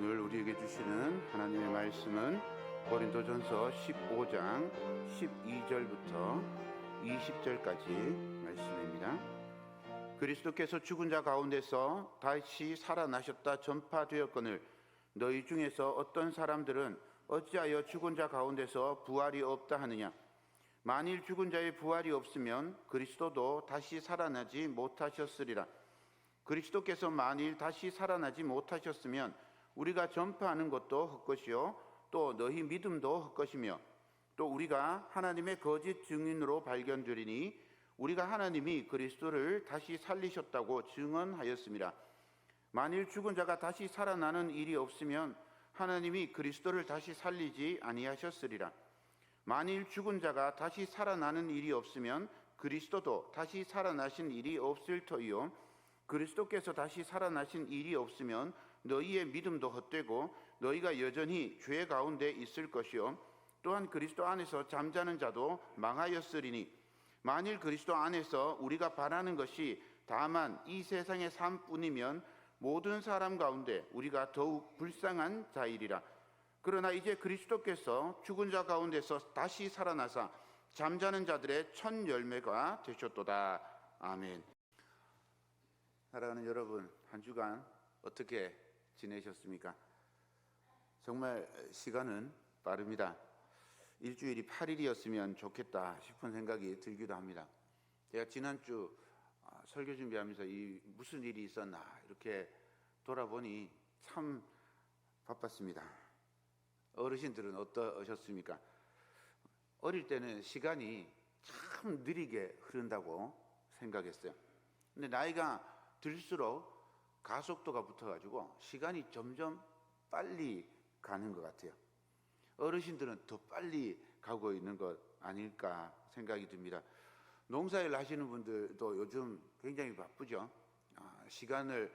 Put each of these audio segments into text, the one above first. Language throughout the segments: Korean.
오늘 우리에게 주시는 하나님의 말씀은 고린도전서 15장 12절부터 20절까지 말씀입니다. 그리스도께서 죽은 자 가운데서 다시 살아나셨다 전파되었거늘 너희 중에서 어떤 사람들은 어찌하여 죽은 자 가운데서 부활이 없다 하느냐. 만일 죽은 자의 부활이 없으면 그리스도도 다시 살아나지 못하셨으리라. 그리스도께서 만일 다시 살아나지 못하셨으면 우리가 전파하는 것도 헛것이요 또 너희 믿음도 헛것이며 또 우리가 하나님의 거짓 증인으로 발견되리니 우리가 하나님이 그리스도를 다시 살리셨다고 증언하였습니다. 만일 죽은 자가 다시 살아나는 일이 없으면 하나님이 그리스도를 다시 살리지 아니하셨으리라. 만일 죽은 자가 다시 살아나는 일이 없으면 그리스도도 다시 살아나신 일이 없을 터이요 그리스도께서 다시 살아나신 일이 없으면 너희의 믿음도 헛되고 너희가 여전히 죄 가운데 있을 것이요 또한 그리스도 안에서 잠자는 자도 망하였으리니 만일 그리스도 안에서 우리가 바라는 것이 다만 이 세상의 삶뿐이면 모든 사람 가운데 우리가 더욱 불쌍한 자이리라. 그러나 이제 그리스도께서 죽은 자 가운데서 다시 살아나사 잠자는 자들의 첫 열매가 되셨도다. 아멘. 사랑하는 여러분, 한 주간 어떻게 지내셨습니까? 정말 시간은 빠릅니다. 일주일이 8일이었으면 좋겠다 싶은 생각이 들기도 합니다. 제가 지난주 설교 준비하면서 무슨 일이 있었나 이렇게 돌아보니 참 바빴습니다. 어르신들은 어떠셨습니까? 어릴 때는 시간이 참 느리게 흐른다고 생각했어요. 근데 나이가 들수록 가속도가 붙어가지고 시간이 점점 빨리 가는 것 같아요. 어르신들은 더 빨리 가고 있는 것 아닐까 생각이 듭니다. 농사일 하시는 분들도 요즘 굉장히 바쁘죠. 시간을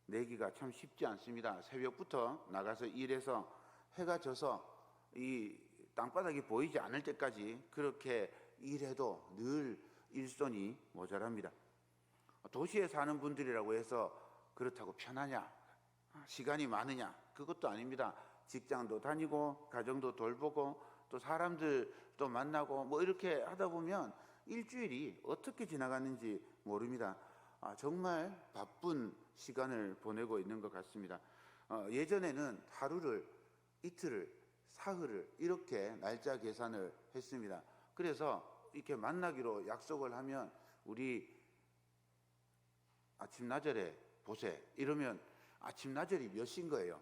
내기가 참 쉽지 않습니다. 새벽부터 나가서 일해서 해가 져서 이 땅바닥이 보이지 않을 때까지 그렇게 일해도 늘 일손이 모자랍니다. 도시에 사는 분들이라고 해서 그렇다고 편하냐, 시간이 많으냐, 그것도 아닙니다. 직장도 다니고 가정도 돌보고 또 사람들도 만나고 뭐 이렇게 하다 보면 일주일이 어떻게 지나가는지 모릅니다. 정말 바쁜 시간을 보내고 있는 것 같습니다. 예전에는 하루를, 이틀을, 사흘을 이렇게 날짜 계산을 했습니다. 그래서 이렇게 만나기로 약속을 하면 우리 아침 나절에 보세 이러면 아침 나절이 몇 시인 거예요.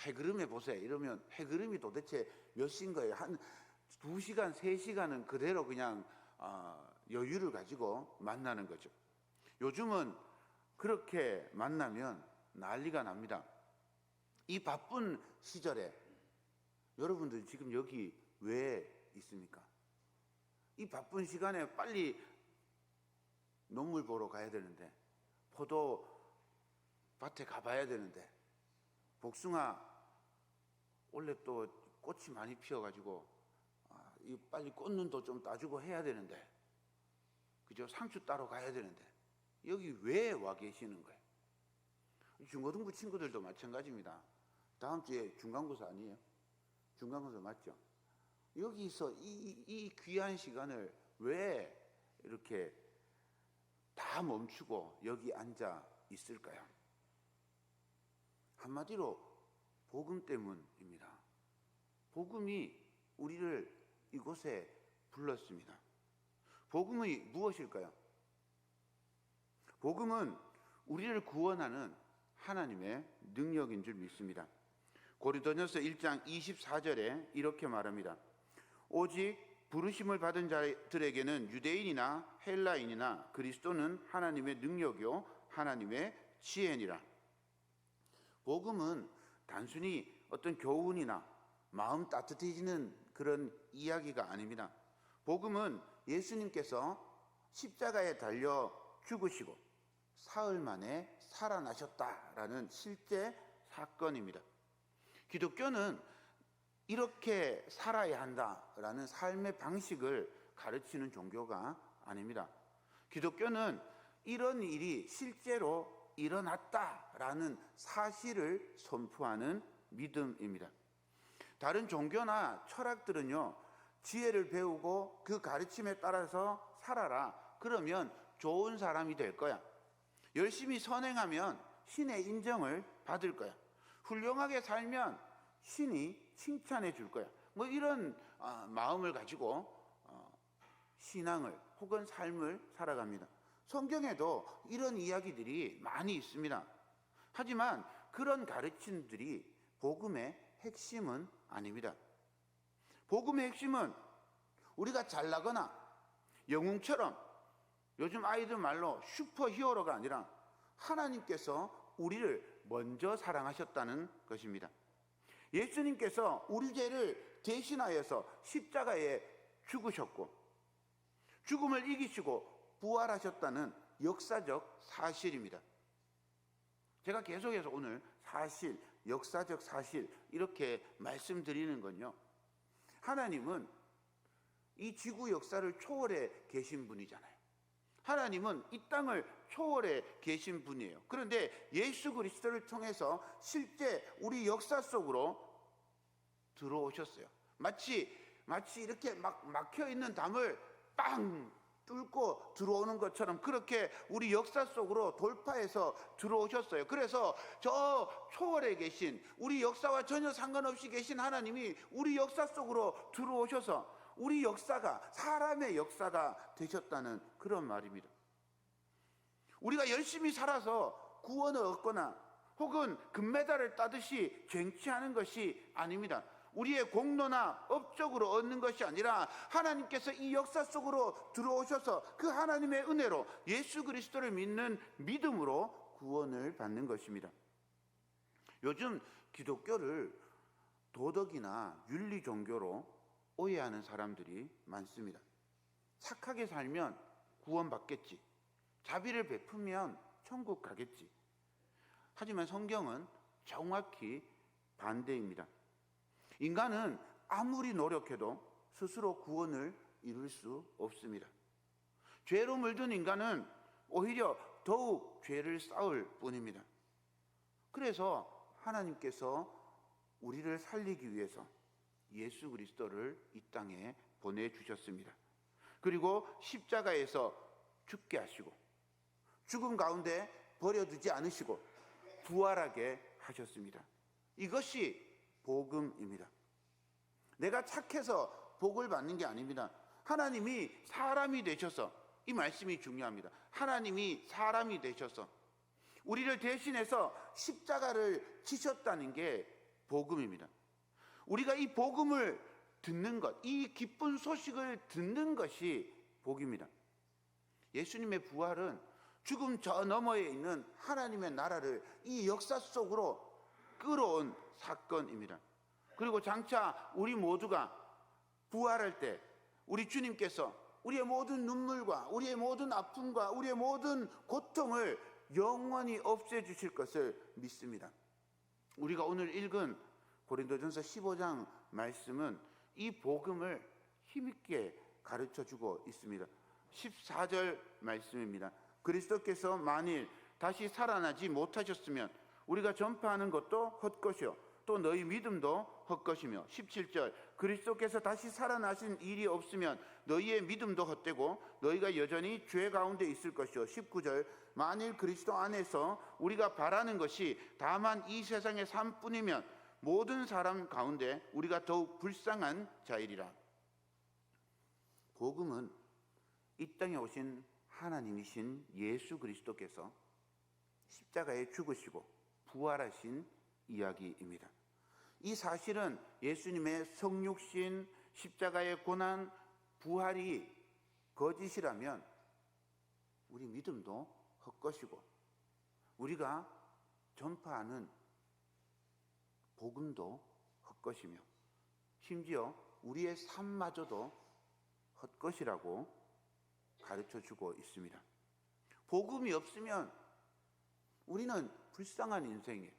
해그름에 보세 이러면 해그름이 도대체 몇 시인 거예요. 한 2시간, 3시간은 그대로 그냥 여유를 가지고 만나는 거죠. 요즘은 그렇게 만나면 난리가 납니다. 이 바쁜 시절에 여러분들 지금 여기 왜 있습니까? 이 바쁜 시간에 빨리 논물 보러 가야 되는데 포도 밭에 가봐야 되는데 복숭아 원래 또 꽃이 많이 피어가지고 이 빨리 꽃눈도 좀 따주고 해야 되는데 그죠? 상추 따러 가야 되는데 여기 왜 와 계시는 거예요? 중고등부 친구들도 마찬가지입니다. 다음 주에 중간고사 아니에요? 중간고사 맞죠? 여기서 이 귀한 시간을 왜 이렇게 다 멈추고 여기 앉아 있을까요? 한마디로 복음 때문입니다. 복음이 우리를 이곳에 불렀습니다. 복음이 무엇일까요? 복음은 우리를 구원하는 하나님의 능력인 줄 믿습니다. 고린도전서 1장 24절에 이렇게 말합니다. 오직 부르심을 받은 자들에게는 유대인이나 헬라인이나 그리스도는 하나님의 능력이요 하나님의 지혜니라. 복음은 단순히 어떤 교훈이나 마음 따뜻해지는 그런 이야기가 아닙니다. 복음은 예수님께서 십자가에 달려 죽으시고 사흘 만에 살아나셨다라는 실제 사건입니다. 기독교는 이렇게 살아야 한다라는 삶의 방식을 가르치는 종교가 아닙니다. 기독교는 이런 일이 실제로 일어났다라는 사실을 선포하는 믿음입니다. 다른 종교나 철학들은요, 지혜를 배우고 그 가르침에 따라서 살아라. 그러면 좋은 사람이 될 거야. 열심히 선행하면 신의 인정을 받을 거야. 훌륭하게 살면 신이 칭찬해 줄 거야. 뭐 이런 마음을 가지고 신앙을 혹은 삶을 살아갑니다. 성경에도 이런 이야기들이 많이 있습니다. 하지만 그런 가르침들이 복음의 핵심은 아닙니다. 복음의 핵심은 우리가 잘나거나 영웅처럼, 요즘 아이들 말로 슈퍼히어로가 아니라 하나님께서 우리를 먼저 사랑하셨다는 것입니다. 예수님께서 우리 죄를 대신하여서 십자가에 죽으셨고 죽음을 이기시고 부활하셨다는 역사적 사실입니다. 제가 계속해서 오늘 사실, 역사적 사실 이렇게 말씀드리는 건요, 하나님은 이 지구 역사를 초월해 계신 분이잖아요. 하나님은 이 땅을 초월해 계신 분이에요. 그런데 예수 그리스도를 통해서 실제 우리 역사 속으로 들어오셨어요. 마치 이렇게 막 막혀 있는 담을 빵 뚫고 들어오는 것처럼 그렇게 우리 역사 속으로 돌파해서 들어오셨어요. 그래서 저 초월에 계신, 우리 역사와 전혀 상관없이 계신 하나님이 우리 역사 속으로 들어오셔서 우리 역사가 사람의 역사가 되셨다는 그런 말입니다. 우리가 열심히 살아서 구원을 얻거나 혹은 금메달을 따듯이 쟁취하는 것이 아닙니다. 우리의 공로나 업적으로 얻는 것이 아니라 하나님께서 이 역사 속으로 들어오셔서 그 하나님의 은혜로 예수 그리스도를 믿는 믿음으로 구원을 받는 것입니다. 요즘 기독교를 도덕이나 윤리 종교로 오해하는 사람들이 많습니다. 착하게 살면 구원받겠지, 자비를 베푸면 천국 가겠지. 하지만 성경은 정확히 반대입니다. 인간은 아무리 노력해도 스스로 구원을 이룰 수 없습니다. 죄로 물든 인간은 오히려 더욱 죄를 쌓을 뿐입니다. 그래서 하나님께서 우리를 살리기 위해서 예수 그리스도를 이 땅에 보내주셨습니다. 그리고 십자가에서 죽게 하시고 죽음 가운데 버려두지 않으시고 부활하게 하셨습니다. 이것이 복음입니다. 내가 착해서 복을 받는 게 아닙니다. 하나님이 사람이 되셔서, 이 말씀이 중요합니다. 하나님이 사람이 되셔서 우리를 대신해서 십자가를 지셨다는 게 복음입니다. 우리가 이 복음을 듣는 것, 이 기쁜 소식을 듣는 것이 복입니다. 예수님의 부활은 죽음 저 너머에 있는 하나님의 나라를 이 역사 속으로 끌어온 사건입니다. 그리고 장차 우리 모두가 부활할 때 우리 주님께서 우리의 모든 눈물과 우리의 모든 아픔과 우리의 모든 고통을 영원히 없애주실 것을 믿습니다. 우리가 오늘 읽은 고린도전서 15장 말씀은 이 복음을 힘있게 가르쳐주고 있습니다. 14절 말씀입니다. 그리스도께서 만일 다시 살아나지 못하셨으면 우리가 전파하는 것도 헛것이요 또 너희 믿음도 헛것이며, 17절 그리스도께서 다시 살아나신 일이 없으면 너희의 믿음도 헛되고 너희가 여전히 죄 가운데 있을 것이요, 19절 만일 그리스도 안에서 우리가 바라는 것이 다만 이 세상의 삶뿐이면 모든 사람 가운데 우리가 더욱 불쌍한 자이리라. 복음은 이 땅에 오신 하나님이신 예수 그리스도께서 십자가에 죽으시고 부활하신 이야기입니다. 이 사실은 예수님의 성육신, 십자가의 고난, 부활이 거짓이라면 우리 믿음도 헛것이고 우리가 전파하는 복음도 헛것이며 심지어 우리의 삶마저도 헛것이라고 가르쳐주고 있습니다. 복음이 없으면 우리는 불쌍한 인생이에요.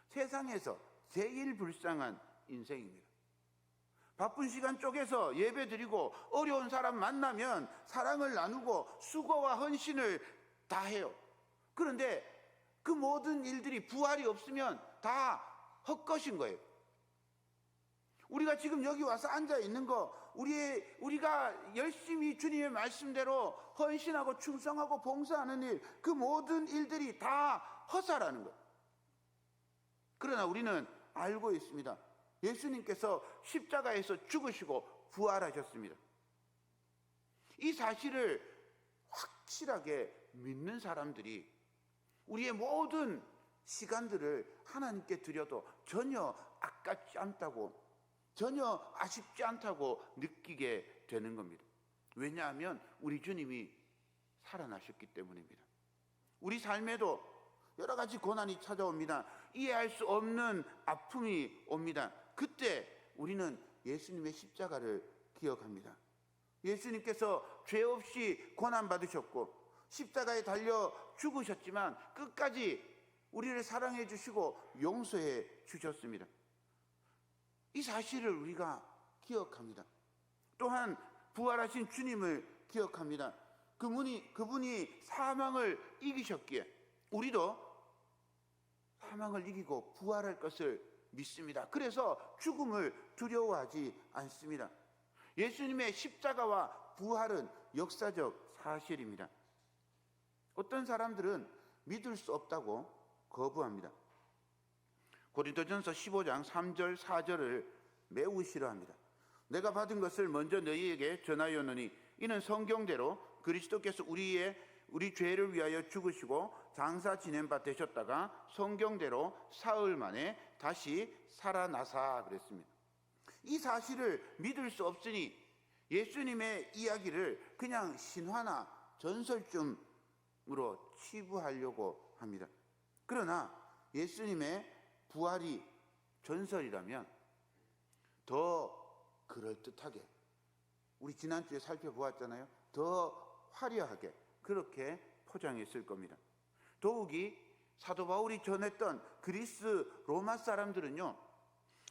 세상에서 제일 불쌍한 인생입니다. 바쁜 시간 쪼개서 예배드리고 어려운 사람 만나면 사랑을 나누고 수고와 헌신을 다해요. 그런데 그 모든 일들이 부활이 없으면 다 헛것인 거예요. 우리가 지금 여기 와서 앉아 있는 거, 우리가 열심히 주님의 말씀대로 헌신하고 충성하고 봉사하는 일, 그 모든 일들이 다 허사라는 거예요. 그러나 우리는 알고 있습니다. 예수님께서 십자가에서 죽으시고 부활하셨습니다. 이 사실을 확실하게 믿는 사람들이 우리의 모든 시간들을 하나님께 드려도 전혀 아깝지 않다고, 전혀 아쉽지 않다고 느끼게 되는 겁니다. 왜냐하면 우리 주님이 살아나셨기 때문입니다. 우리 삶에도 여러 가지 고난이 찾아옵니다. 이해할 수 없는 아픔이 옵니다. 그때 우리는 예수님의 십자가를 기억합니다. 예수님께서 죄 없이 고난 받으셨고 십자가에 달려 죽으셨지만 끝까지 우리를 사랑해 주시고 용서해 주셨습니다. 이 사실을 우리가 기억합니다. 또한 부활하신 주님을 기억합니다. 그분이 사망을 이기셨기에 우리도 사망을 이기고 부활할 것을 믿습니다. 그래서 죽음을 두려워하지 않습니다. 예수님의 십자가와 부활은 역사적 사실입니다. 어떤 사람들은 믿을 수 없다고 거부합니다. 고린도전서 15장 3절 4절을 매우 싫어합니다. 내가 받은 것을 먼저 너희에게 전하였노니 이는 성경대로 그리스도께서 우리 죄를 위하여 죽으시고 장사 지낸 바 되셨다가 성경대로 사흘 만에 다시 살아나사 그랬습니다. 이 사실을 믿을 수 없으니 예수님의 이야기를 그냥 신화나 전설쯤으로 치부하려고 합니다. 그러나 예수님의 부활이 전설이라면 더 그럴듯하게, 우리 지난주에 살펴보았잖아요. 더 화려하게 그렇게 포장했을 겁니다. 더욱이 사도 바울이 전했던 그리스 로마 사람들은요,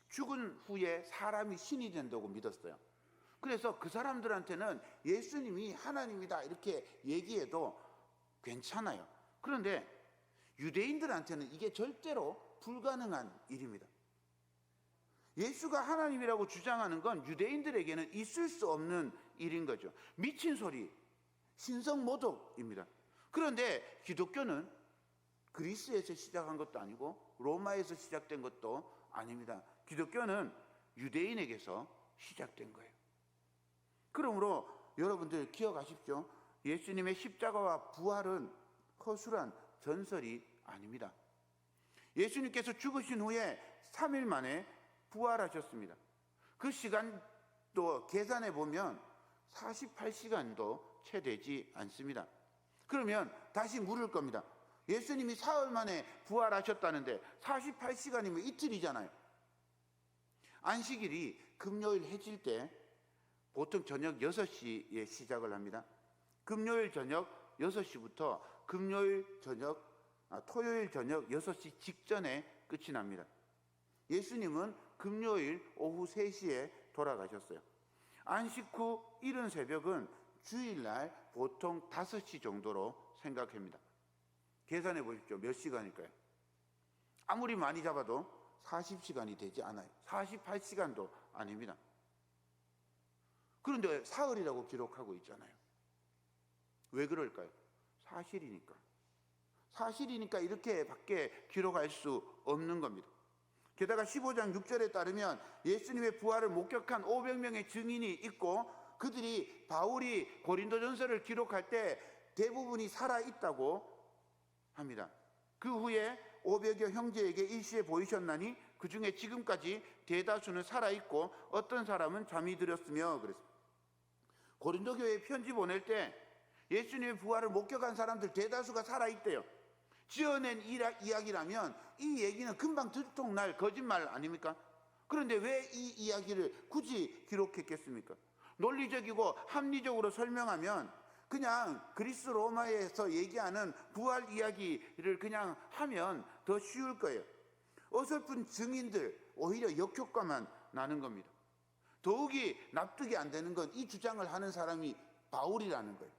죽은 후에 사람이 신이 된다고 믿었어요. 그래서 그 사람들한테는 예수님이 하나님이다 이렇게 얘기해도 괜찮아요. 그런데 유대인들한테는 이게 절대로 불가능한 일입니다. 예수가 하나님이라고 주장하는 건 유대인들에게는 있을 수 없는 일인 거죠. 미친 소리, 신성모독입니다. 그런데 기독교는 그리스에서 시작한 것도 아니고 로마에서 시작된 것도 아닙니다. 기독교는 유대인에게서 시작된 거예요. 그러므로 여러분들 기억하십시오. 예수님의 십자가와 부활은 허술한 전설이 아닙니다. 예수님께서 죽으신 후에 3일 만에 부활하셨습니다. 그 시간도 계산해 보면 48시간도 채 되지 않습니다. 그러면 다시 물을 겁니다. 예수님이 사흘 만에 부활하셨다는데 48시간이면 이틀이잖아요. 안식일이 금요일 해질 때 보통 저녁 6시에 시작을 합니다. 금요일 저녁 6시부터 토요일 저녁 6시 직전에 끝이 납니다. 예수님은 금요일 오후 3시에 돌아가셨어요. 안식 후 이른 새벽은 주일날 보통 5시 정도로 생각합니다. 계산해 보십시오. 몇 시간일까요? 아무리 많이 잡아도 40시간이 되지 않아요. 48시간도 아닙니다. 그런데 사흘이라고 기록하고 있잖아요. 왜 그럴까요? 사실이니까 이렇게 밖에 기록할 수 없는 겁니다. 게다가 15장 6절에 따르면 예수님의 부활을 목격한 500명의 증인이 있고 그들이 바울이 고린도전서를 기록할 때 대부분이 살아있다고 합니다. 그 후에 500여 형제에게 일시에 보이셨나니 그 중에 지금까지 대다수는 살아있고 어떤 사람은 잠이 들었으며 그랬습니다. 고린도 교회에 편지 보낼 때 예수님의 부활을 목격한 사람들 대다수가 살아있대요. 지어낸 이야기라면 이 얘기는 금방 들통날 거짓말 아닙니까? 그런데 왜 이 이야기를 굳이 기록했겠습니까? 논리적이고 합리적으로 설명하면 그냥 그리스 로마에서 얘기하는 부활 이야기를 그냥 하면 더 쉬울 거예요. 어설픈 증인들 오히려 역효과만 나는 겁니다. 더욱이 납득이 안 되는 건 이 주장을 하는 사람이 바울이라는 거예요.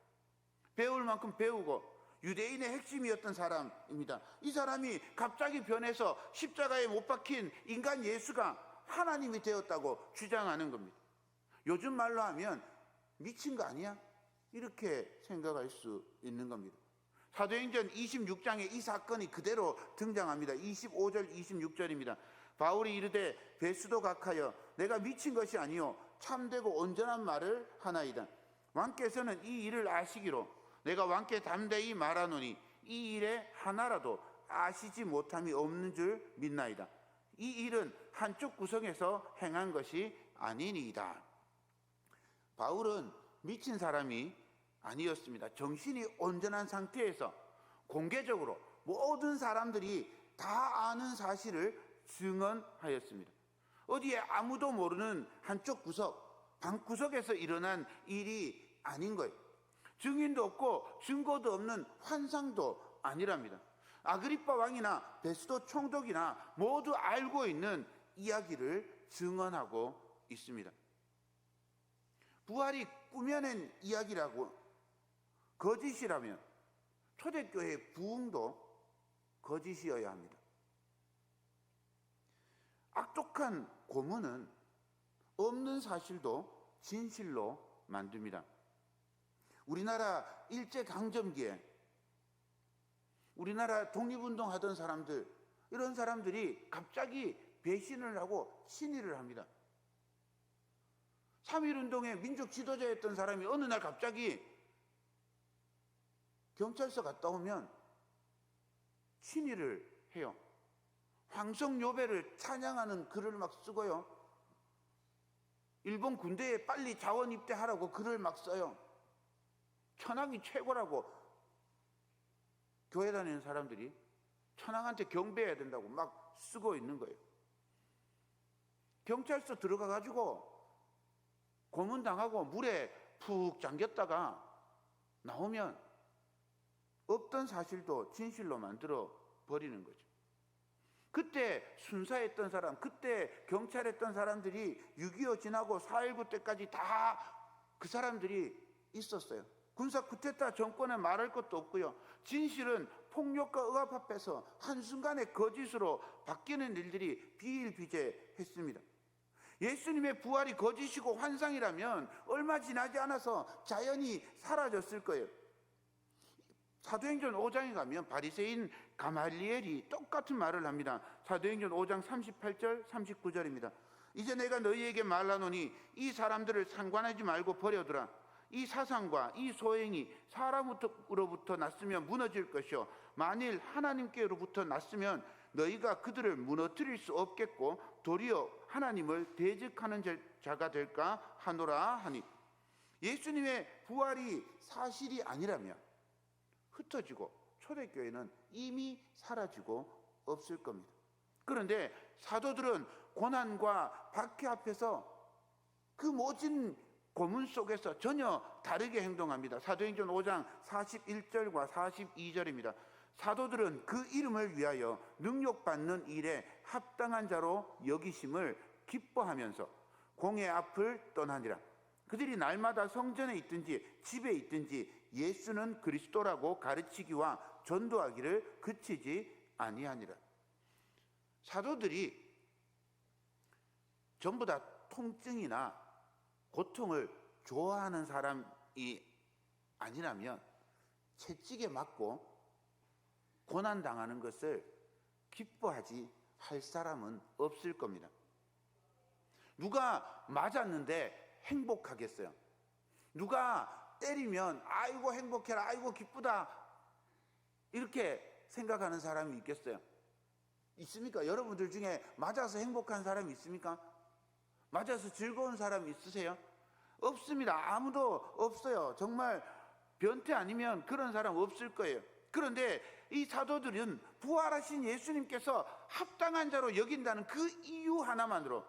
배울 만큼 배우고 유대인의 핵심이었던 사람입니다. 이 사람이 갑자기 변해서 십자가에 못 박힌 인간 예수가 하나님이 되었다고 주장하는 겁니다. 요즘 말로 하면 미친 거 아니야? 이렇게 생각할 수 있는 겁니다. 사도행전 26장에 이 사건이 그대로 등장합니다. 25절 26절입니다. 바울이 이르되 베스도 각하여 내가 미친 것이 아니요 참되고 온전한 말을 하나이다. 왕께서는 이 일을 아시기로 내가 왕께 담대히 말하노니 이 일에 하나라도 아시지 못함이 없는 줄 믿나이다. 이 일은 한쪽 구석에서 행한 것이 아니니이다. 바울은 미친 사람이 아니었습니다. 정신이 온전한 상태에서 공개적으로 모든 사람들이 다 아는 사실을 증언하였습니다. 어디에 아무도 모르는 한쪽 구석, 방구석에서 일어난 일이 아닌 거예요. 증인도 없고 증거도 없는 환상도 아니랍니다. 아그리빠 왕이나 베스도 총독이나 모두 알고 있는 이야기를 증언하고 있습니다. 부활이 꾸며낸 이야기라고 거짓이라면 초대교회의 부흥도 거짓이어야 합니다. 악독한 고문은 없는 사실도 진실로 만듭니다. 우리나라 일제강점기에 우리나라 독립운동 하던 사람들, 이런 사람들이 갑자기 배신을 하고 친일을 합니다. 3.1운동의 민족 지도자였던 사람이 어느 날 갑자기 경찰서 갔다 오면 친일을 해요. 황성요배를 찬양하는 글을 막 쓰고요. 일본 군대에 빨리 자원 입대하라고 글을 막 써요. 천황이 최고라고 교회 다니는 사람들이 천황한테 경배해야 된다고 막 쓰고 있는 거예요. 경찰서 들어가가지고 고문당하고 물에 푹 잠겼다가 나오면 없던 사실도 진실로 만들어 버리는 거죠. 그때 순사했던 사람, 그때 경찰했던 사람들이 6.25 지나고 4.19 때까지 다 그 사람들이 있었어요. 군사 쿠데타 정권에 말할 것도 없고요. 진실은 폭력과 억압 앞에서 한순간에 거짓으로 바뀌는 일들이 비일비재했습니다. 예수님의 부활이 거짓이고 환상이라면 얼마 지나지 않아서 자연히 사라졌을 거예요. 사도행전 5장에 가면 바리새인 가말리엘이 똑같은 말을 합니다. 사도행전 5장 38절 39절입니다. 이제 내가 너희에게 말하노니 이 사람들을 상관하지 말고 버려두라. 이 사상과 이 소행이 사람으로부터 났으면 무너질 것이요 만일 하나님께로부터 났으면 너희가 그들을 무너뜨릴 수 없겠고 도리어 하나님을 대적하는 자가 될까 하노라 하니, 예수님의 부활이 사실이 아니라면 흩어지고 초대교회는 이미 사라지고 없을 겁니다. 그런데 사도들은 고난과 박해 앞에서 그 모진 고문 속에서 전혀 다르게 행동합니다. 사도행전 5장 41절과 42절입니다. 사도들은 그 이름을 위하여 능력받는 일에 합당한 자로 여기심을 기뻐하면서 공회 앞을 떠나니라. 그들이 날마다 성전에 있든지 집에 있든지 예수는 그리스도라고 가르치기와 전도하기를 그치지 아니하니라. 사도들이 전부 다 통증이나 고통을 좋아하는 사람이 아니라면 채찍에 맞고 고난당하는 것을 기뻐하지 할 사람은 없을 겁니다. 누가 맞았는데 행복하겠어요? 누가 때리면 아이고 행복해라, 아이고 기쁘다, 이렇게 생각하는 사람이 있겠어요? 있습니까? 여러분들 중에 맞아서 행복한 사람이 있습니까? 맞아서 즐거운 사람 있으세요? 없습니다. 아무도 없어요. 정말 변태 아니면 그런 사람 없을 거예요. 그런데 이 사도들은 부활하신 예수님께서 합당한 자로 여긴다는 그 이유 하나만으로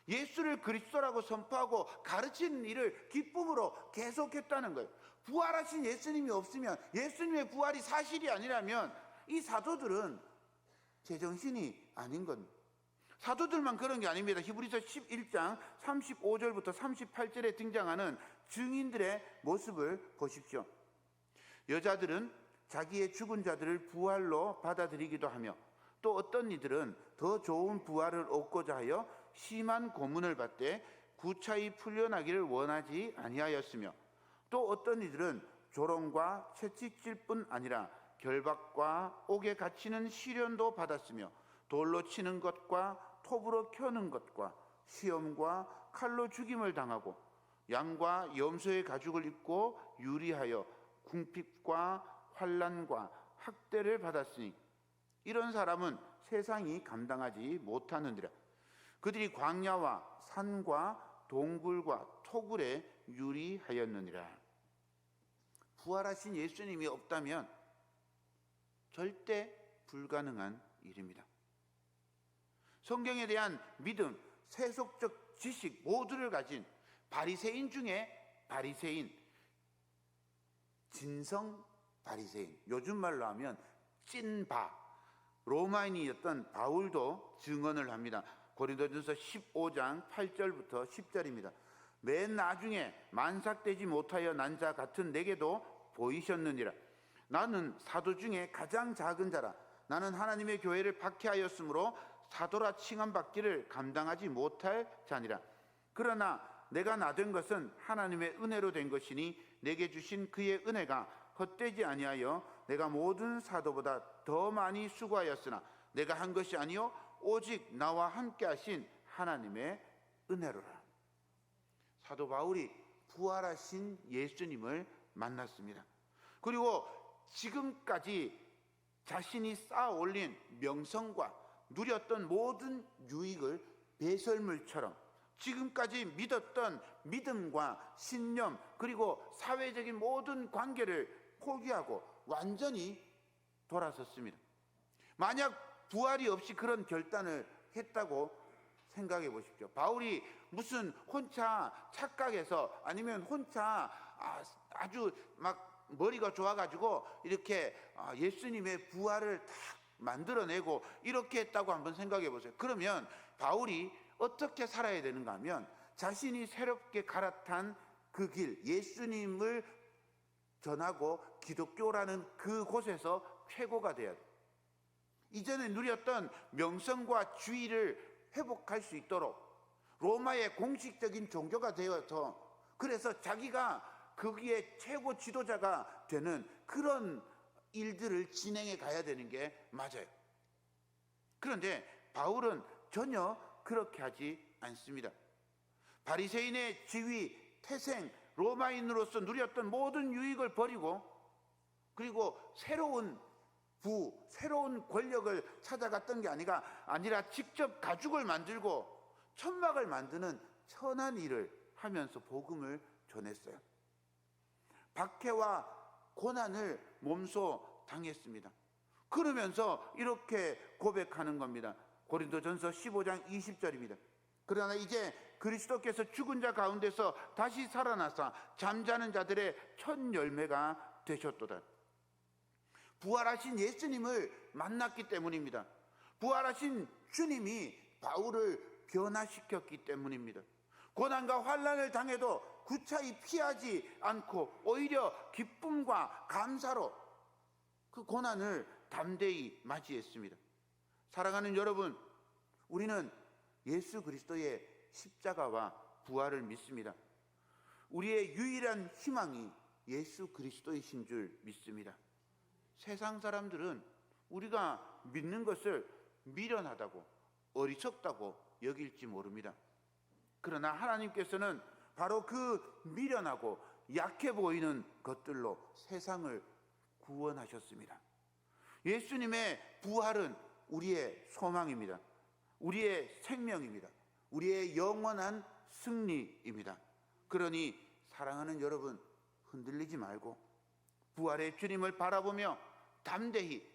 예수를 그리스도라고 선포하고 가르치는 일을 기쁨으로 계속했다는 거예요. 부활하신 예수님이 없으면, 예수님의 부활이 사실이 아니라면 이 사도들은 제정신이 아닌 겁니다. 사도들만 그런 게 아닙니다. 히브리서 11장 35절부터 38절에 등장하는 증인들의 모습을 보십시오. 여자들은 자기의 죽은 자들을 부활로 받아들이기도 하며, 또 어떤 이들은 더 좋은 부활을 얻고자 하여 심한 고문을 받되 구차히 풀려나기를 원하지 아니하였으며, 또 어떤 이들은 조롱과 채찍질 뿐 아니라 결박과 옥에 갇히는 시련도 받았으며, 돌로 치는 것과 톱으로 켜는 것과 시험과 칼로 죽임을 당하고 양과 염소의 가죽을 입고 유리하여 궁핍과 환난과 학대를 받았으니 이런 사람은 세상이 감당하지 못하느니라. 그들이 광야와 산과 동굴과 토굴에 유리하였느니라. 부활하신 예수님이 없다면 절대 불가능한 일입니다. 성경에 대한 믿음, 세속적 지식 모두를 가진 바리새인 중에 바리새인, 진성 바리새인, 요즘 말로 하면 찐바, 로마인이었던 바울도 증언을 합니다. 고린도전서 15장 8절부터 10절입니다. 맨 나중에 만삭되지 못하여 난 자 같은 내게도 보이셨느니라. 나는 사도 중에 가장 작은 자라. 나는 하나님의 교회를 박해하였으므로 사도라 칭함받기를 감당하지 못할 자니라. 그러나 내가 나 된 것은 하나님의 은혜로 된 것이니 내게 주신 그의 은혜가 헛되지 아니하여 내가 모든 사도보다 더 많이 수고하였으나 내가 한 것이 아니요 오직 나와 함께 하신 하나님의 은혜로라. 사도 바울이 부활하신 예수님을 만났습니다. 그리고 지금까지 자신이 쌓아 올린 명성과 누렸던 모든 유익을 배설물처럼 지금까지 믿었던 믿음과 신념 그리고 사회적인 모든 관계를 포기하고 완전히 돌아섰습니다. 만약 부활이 없이 그런 결단을 했다고 생각해 보십시오. 바울이 무슨 혼자 착각해서 아니면 혼자 아주 막 머리가 좋아가지고 이렇게 예수님의 부활을 다 만들어내고 이렇게 했다고 한번 생각해 보세요. 그러면 바울이 어떻게 살아야 되는가 하면 자신이 새롭게 갈아탄 그 길, 예수님을 전하고 기독교라는 그곳에서 최고가 돼야 돼요. 이전에 누렸던 명성과 주의를 회복할 수 있도록 로마의 공식적인 종교가 되어서 그래서 자기가 거기에 최고 지도자가 되는 그런 일들을 진행해 가야 되는 게 맞아요. 그런데 바울은 전혀 그렇게 하지 않습니다. 바리새인의 지위, 태생, 로마인으로서 누렸던 모든 유익을 버리고 그리고 새로운 새로운 권력을 찾아갔던 게 아니라 직접 가죽을 만들고 천막을 만드는 천한 일을 하면서 복음을 전했어요. 박해와 고난을 몸소 당했습니다. 그러면서 이렇게 고백하는 겁니다. 고린도전서 15장 20절입니다. 그러나 이제 그리스도께서 죽은 자 가운데서 다시 살아나사 잠자는 자들의 첫 열매가 되셨도다. 부활하신 예수님을 만났기 때문입니다. 부활하신 주님이 바울을 변화시켰기 때문입니다. 고난과 환난을 당해도 구차히 피하지 않고 오히려 기쁨과 감사로 그 고난을 담대히 맞이했습니다. 사랑하는 여러분, 우리는 예수 그리스도의 십자가와 부활을 믿습니다. 우리의 유일한 희망이 예수 그리스도이신 줄 믿습니다. 세상 사람들은 우리가 믿는 것을 미련하다고 어리석다고 여길지 모릅니다. 그러나 하나님께서는 바로 그 미련하고 약해 보이는 것들로 세상을 구원하셨습니다. 예수님의 부활은 우리의 소망입니다. 우리의 생명입니다. 우리의 영원한 승리입니다. 그러니 사랑하는 여러분, 흔들리지 말고 부활의 주님을 바라보며 담대히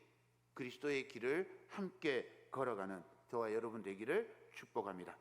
그리스도의 길을 함께 걸어가는 저와 여러분 되기를 축복합니다.